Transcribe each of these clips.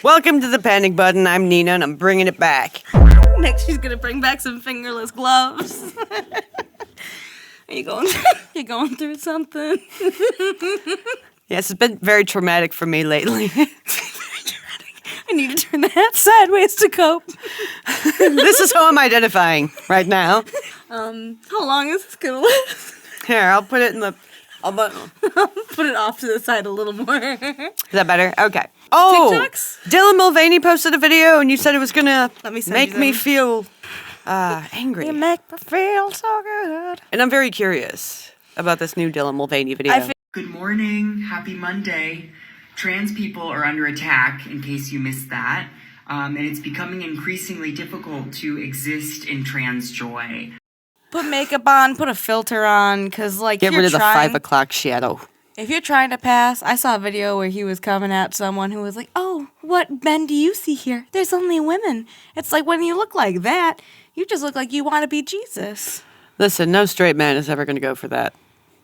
Welcome to the Panic Button. I'm Nina, and I'm bringing it back. Next, she's gonna bring back some fingerless gloves. Are you going? You're going through something. Yes, it's been very traumatic for me lately. I need to turn the hat sideways to cope. This is how I'm identifying right now. How long is this gonna last? Here, I'll put it in the... I'll put it off to the side a little more. Is that better? Okay. Oh, TikToks? Dylan Mulvaney posted a video, and you said it was gonna Let me send make you me them. feel angry. You make me feel so good. And I'm very curious about this new Dylan Mulvaney video. Good morning. Happy Monday. Trans people are under attack, in case you missed that. And it's becoming increasingly difficult to exist in trans joy. Put makeup on, put a filter on, because, like, Get rid of the 5 o'clock shadow. If you're trying to pass, I saw a video where he was coming at someone who was like, "Oh, what men do you see here? There's only women." It's like, when you look like that, you just look like you want to be Jesus. Listen, no straight man is ever going to go for that.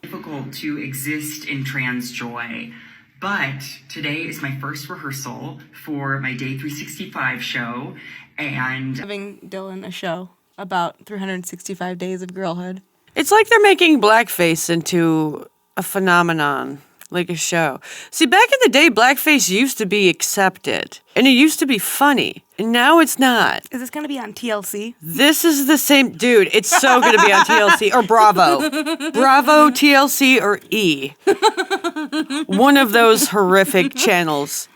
Difficult to exist in trans joy. But today is my first rehearsal for my Day 365 show, and Having Dylan a show about 365 days of girlhood. It's like they're making blackface into a phenomenon, like a show. See, back in the day, blackface used to be accepted, and it used to be funny, and now it's not. Is this going to be on TLC? This is the same, dude, it's so going to be on TLC, or Bravo. Bravo, TLC, or E. One of those horrific channels.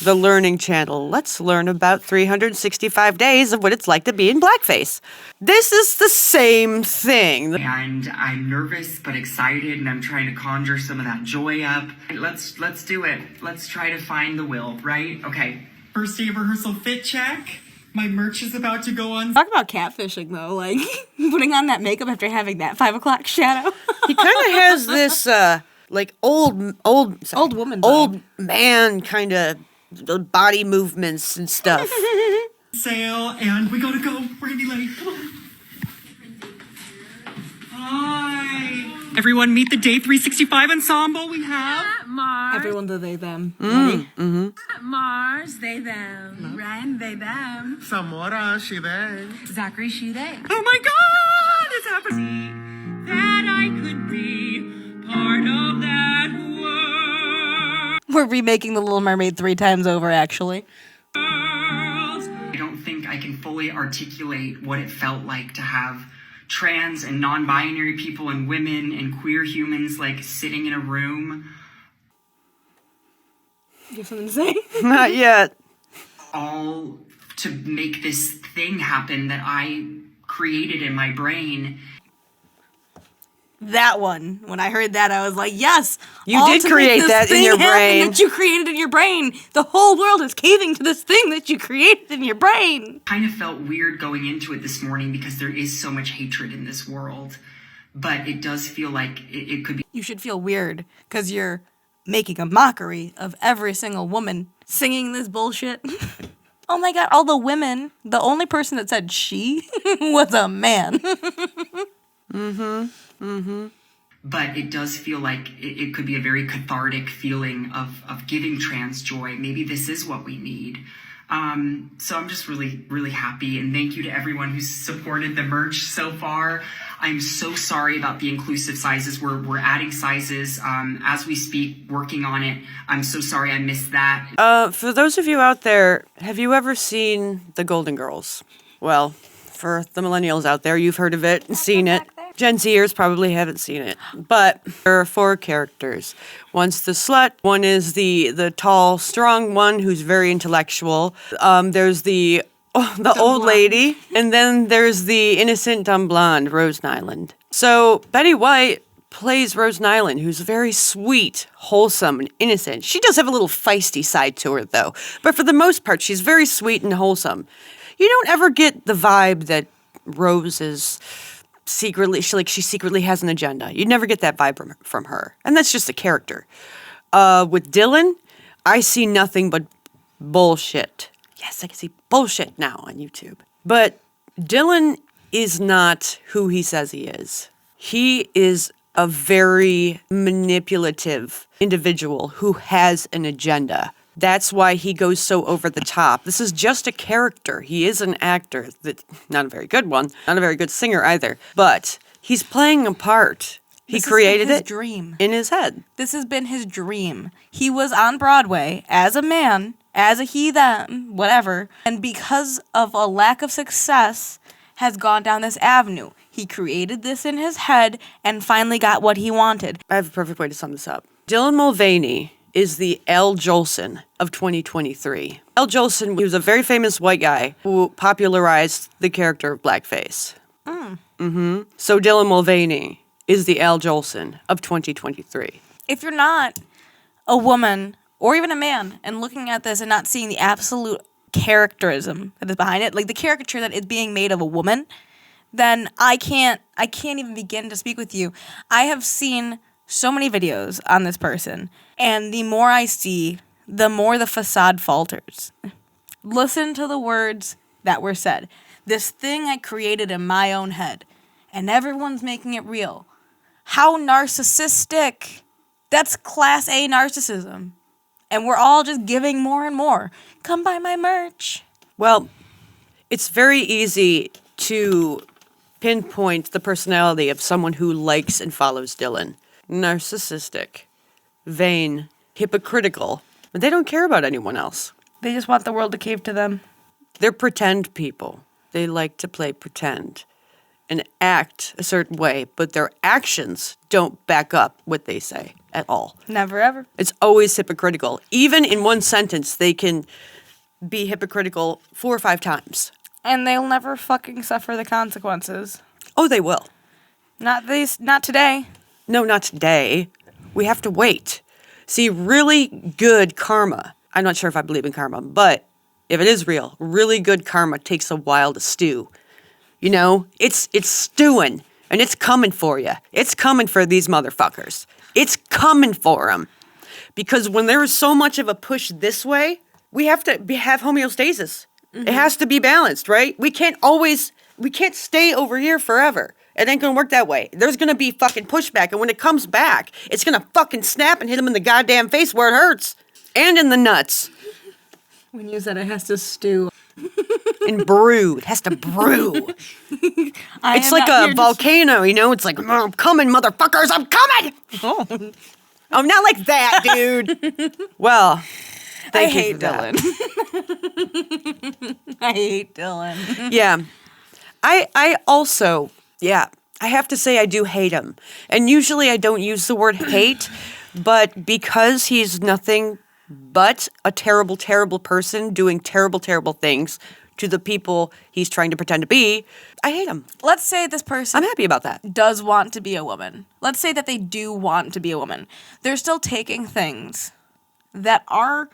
The Learning Channel. Let's learn about 365 days of what it's like to be in blackface. This is the same thing. and I'm nervous but excited, and I'm trying to conjure some of that joy up. Let's do it. Let's try to find the will, right? Okay. First day of rehearsal fit check. My merch is about to go on. Talk about catfishing, though. Like, putting on that makeup after having that 5 o'clock shadow. He kind of has this, like, old woman vibe. old man kind of body movements and stuff. Sail, and we gotta go. We're gonna be late. Come on. Hi. Everyone, meet the Day 365 ensemble we have. Mars, Everyone, the they, them. Ready? Mars, they, them. Ryan, they, them. Samora, she, they. Zachary, she, they. Oh my God, it's happening. That I could be part of that world. We're remaking The Little Mermaid 3 times over, actually. I don't think I can fully articulate what it felt like to have trans and non-binary people and women and queer humans like sitting in a room, You have something to say? Not yet. all to make this thing happen that I created in my brain. That one. When I heard that, I was like, yes! You all did to create make this that in thing your happen brain. that you created in your brain. The whole world is caving to this thing that you created in your brain. Kind of felt weird going into it this morning because there is so much hatred in this world, but it does feel like it could be. You should feel weird, because you're making a mockery of every single woman singing this bullshit. Oh my God, all the women, the only person that said she was a man. But it does feel like it could be a very cathartic feeling of giving trans joy. Maybe this is what we need. So I'm just really, really happy. And thank you to everyone who's supported the merch so far. I'm so sorry about the inclusive sizes. We're adding sizes as we speak, working on it. I'm so sorry I missed that. For those of you out there, have you ever seen The Golden Girls? Well, for the millennials out there, you've heard of it and seen it. Gen Zers probably haven't seen it. But there are 4 characters. One's the slut. One is the tall, strong one who's very intellectual. There's the old lady. And then there's the innocent, dumb blonde, Rose Nyland. So Betty White plays Rose Nyland, who's very sweet, wholesome, and innocent. She does have a little feisty side to her, though. But for the most part, she's very sweet and wholesome. You don't ever get the vibe that Rose is she secretly has an agenda. You never get that vibe from her. And that's just a character. With Dylan, I see nothing but bullshit. Yes, I can see bullshit now on YouTube. But Dylan is not who he says he is. He is a very manipulative individual who has an agenda. That's why he goes so over the top. This is just a character. He is an actor, not a very good one, not a very good singer either, but he's playing a part. He created his it dream. in his head. This has been his dream. He was on Broadway as a man, as a he, them, whatever, and because of a lack of success, has gone down this avenue. He created this in his head and finally got what he wanted. I have a perfect way to sum this up. Dylan Mulvaney is the Al Jolson of 2023. Al Jolson, he was a very famous white guy who popularized the character of blackface. So Dylan Mulvaney is the Al Jolson of 2023. If you're not a woman or even a man and looking at this and not seeing the absolute characterism that is behind it, like the caricature that is being made of a woman, then I can't even begin to speak with you. I have seen so many videos on this person, and the more I see, the more the facade falters. Listen to the words that were said. This thing I created in my own head, and everyone's making it real. How narcissistic. That's class A narcissism. And we're all just giving more and more. Come buy my merch. Well, it's very easy to pinpoint the personality of someone who likes and follows Dylan. Narcissistic, vain, hypocritical, but they don't care about anyone else. They just want the world to cave to them. They're pretend people. They like to play pretend and act a certain way, but their actions don't back up what they say at all. Never ever. It's always hypocritical. Even in one sentence, they can be hypocritical 4 or 5 times. And they'll never fucking suffer the consequences. Oh, they will. Not today. No, not today. We have to wait. See, really good karma. I'm not sure if I believe in karma, but if it is real, really good karma takes a while to stew. You know, it's stewing, and it's coming for you. It's coming for these motherfuckers. It's coming for them. Because when there is so much of a push this way, we have to have homeostasis. It has to be balanced, right? We can't stay over here forever. It ain't gonna work that way. There's gonna be fucking pushback, and when it comes back, it's gonna fucking snap and hit him in the goddamn face where it hurts. And in the nuts. When you said it has to stew. And brew. It has to brew. It's like a volcano, you know? It's like, I'm coming, motherfuckers, I'm coming! Oh, not like that, dude. Well, thank you for that. I hate Dylan. Yeah. I also, I have to say I do hate him. And usually I don't use the word hate, but because he's nothing but a terrible, terrible person doing terrible, terrible things to the people he's trying to pretend to be, I hate him. Let's say this person I'm happy about that. does want to be a woman. Let's say that they do want to be a woman. They're still taking things that are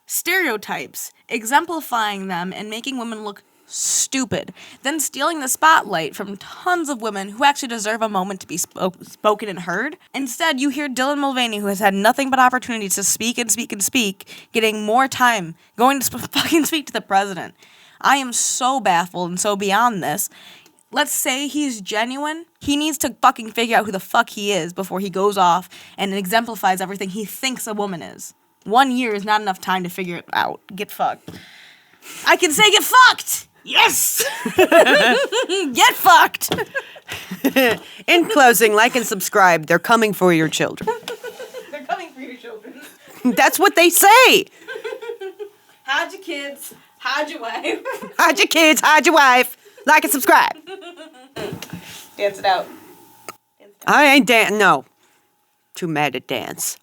stereotypes, exemplifying them and making women look stupid, then stealing the spotlight from tons of women who actually deserve a moment to be spoken and heard. Instead, you hear Dylan Mulvaney, who has had nothing but opportunities to speak and speak and speak, getting more time, going to fucking speak to the president. I am so baffled and so beyond this. Let's say he's genuine. He needs to fucking figure out who the fuck he is before he goes off and exemplifies everything he thinks a woman is. 1 year is not enough time to figure it out. Get fucked. I can say get fucked! Yes! Get fucked! In closing, like and subscribe. They're coming for your children. They're coming for your children. That's what they say. Hide your kids. Hide your wife. Hide your kids, hide your wife. Like and subscribe. Dance it out. I ain't no. Too mad to dance.